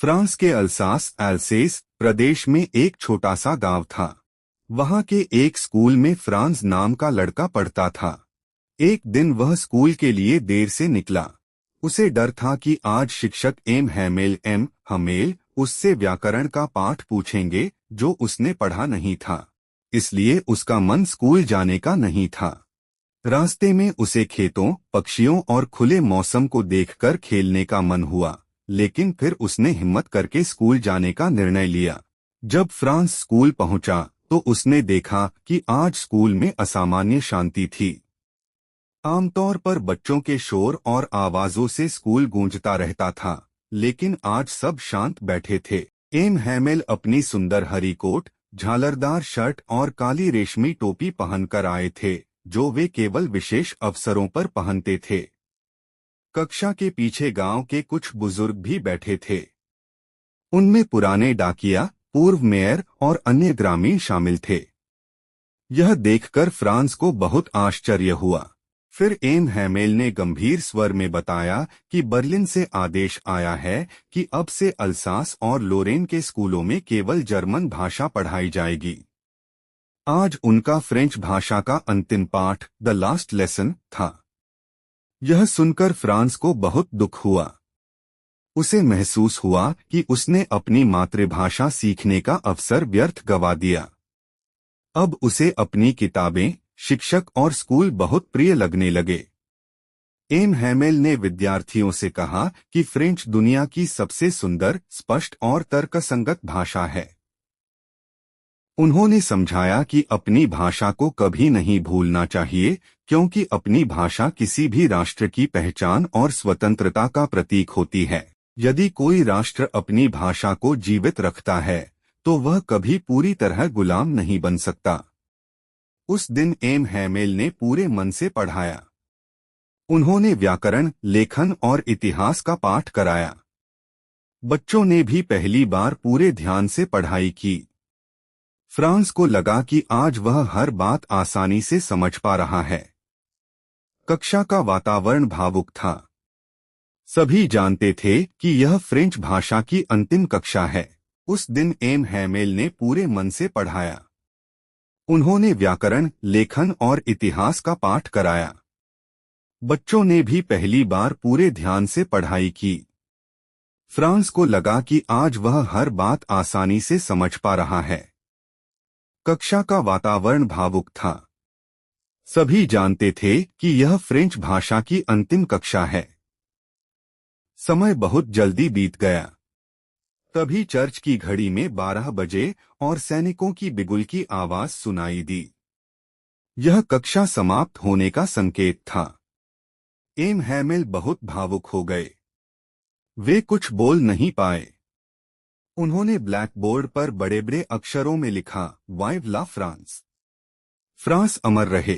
France के Alsace else's प्रदेश में एक छोटा सा गांव था। वहां के एक स्कूल में फ्रांस नाम का लड़का पढ़ता था। एक दिन वह स्कूल के लिए देर से निकला। उसे डर था कि आज शिक्षक एम हमेल उससे व्याकरण का पाठ पूछेंगे जो उसने पढ़ा नहीं था। इसलिए उसका मन स्कूल जाने का नहीं था। रास्ते में उसे खेतों, पक्षियों और खुले मौसम को देखकर खेलने का मन हुआ, लेकिन फिर उसने हिम्मत करके स्कूल जाने का निर्णय लिया। जब फ्रांस स्कूल पहुंचा तो उसने देखा कि आज स्कूल में असामान्य शांति थी। आमतौर पर बच्चों के शोर और आवाजों से स्कूल गूंजता रहता था, लेकिन आज सब शांत बैठे थे। एम हैमेल अपनी सुंदर हरी कोट, झालरदार शर्ट और काली रेशमी टोपी पहनकर आए थे, जो वे केवल विशेष अवसरों पर पहनते थे। कक्षा के पीछे गांव के कुछ बुजुर्ग भी बैठे थे। उनमें पुराने डाकिया, पूर्व मेयर और अन्य ग्रामीण शामिल थे। यह देखकर फ्रांस को बहुत आश्चर्य हुआ। फिर एम हैमेल ने गंभीर स्वर में बताया कि बर्लिन से आदेश आया है कि अब से अल्सास और लोरेन के स्कूलों में केवल जर्मन भाषा पढ़ाई जाएगी। आज उनका फ्रेंच भाषा का अंतिम पाठ द लास्ट लेसन था। यह सुनकर फ्रांस को बहुत दुख हुआ। उसे महसूस हुआ कि उसने अपनी मातृभाषा सीखने का अवसर व्यर्थ गवा दिया। अब उसे अपनी किताबें, शिक्षक और स्कूल बहुत प्रिय लगने लगे। एम हैमेल ने विद्यार्थियों से कहा कि फ्रेंच दुनिया की सबसे सुंदर, स्पष्ट और तर्कसंगत भाषा है। उन्होंने समझाया कि अपनी भाषा को कभी नहीं भूलना चाहिए, क्योंकि अपनी भाषा किसी भी राष्ट्र की पहचान और स्वतंत्रता का प्रतीक होती है। यदि कोई राष्ट्र अपनी भाषा को जीवित रखता है तो वह कभी पूरी तरह गुलाम नहीं बन सकता। उस दिन एम हैमेल ने पूरे मन से पढ़ाया। उन्होंने व्याकरण, लेखन और इतिहास का पाठ कराया। बच्चों ने भी पहली बार पूरे ध्यान से पढ़ाई की। फ्रांस को लगा कि आज वह हर बात आसानी से समझ पा रहा है। कक्षा का वातावरण भावुक था। सभी जानते थे कि यह फ्रेंच भाषा की अंतिम कक्षा है। उस दिन एम हैमेल ने पूरे मन से पढ़ाया। उन्होंने व्याकरण, लेखन और इतिहास का पाठ कराया। बच्चों ने भी पहली बार पूरे ध्यान से पढ़ाई की। फ्रांस को लगा कि आज वह हर बात आसानी से समझ पा रहा है। कक्षा का वातावरण भावुक था। सभी जानते थे कि यह फ्रेंच भाषा की अंतिम कक्षा है। समय बहुत जल्दी बीत गया। तभी चर्च की घड़ी में 12 बजे और सैनिकों की बिगुल की आवाज सुनाई दी। यह कक्षा समाप्त होने का संकेत था। एम हैमेल बहुत भावुक हो गए। वे कुछ बोल नहीं पाए। उन्होंने ब्लैकबोर्ड पर बड़े बड़े अक्षरों में लिखा, वाइव ला फ्रांस, फ्रांस अमर रहे।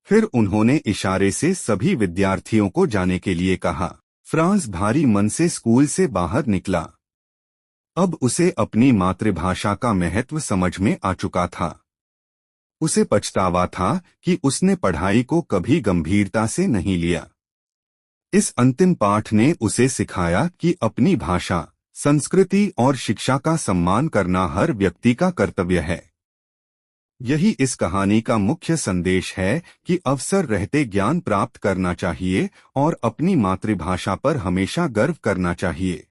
फिर उन्होंने इशारे से सभी विद्यार्थियों को जाने के लिए कहा। फ्रांस भारी मन से स्कूल से बाहर निकला। अब उसे अपनी मातृभाषा का महत्व समझ में आ चुका था। उसे पछतावा था कि उसने पढ़ाई को कभी गंभीरता से नहीं लिया। इस अंतिम पाठ ने उसे सिखाया कि अपनी भाषा, संस्कृति और शिक्षा का सम्मान करना हर व्यक्ति का कर्तव्य है। यही इस कहानी का मुख्य संदेश है कि अवसर रहते ज्ञान प्राप्त करना चाहिए और अपनी मातृभाषा पर हमेशा गर्व करना चाहिए।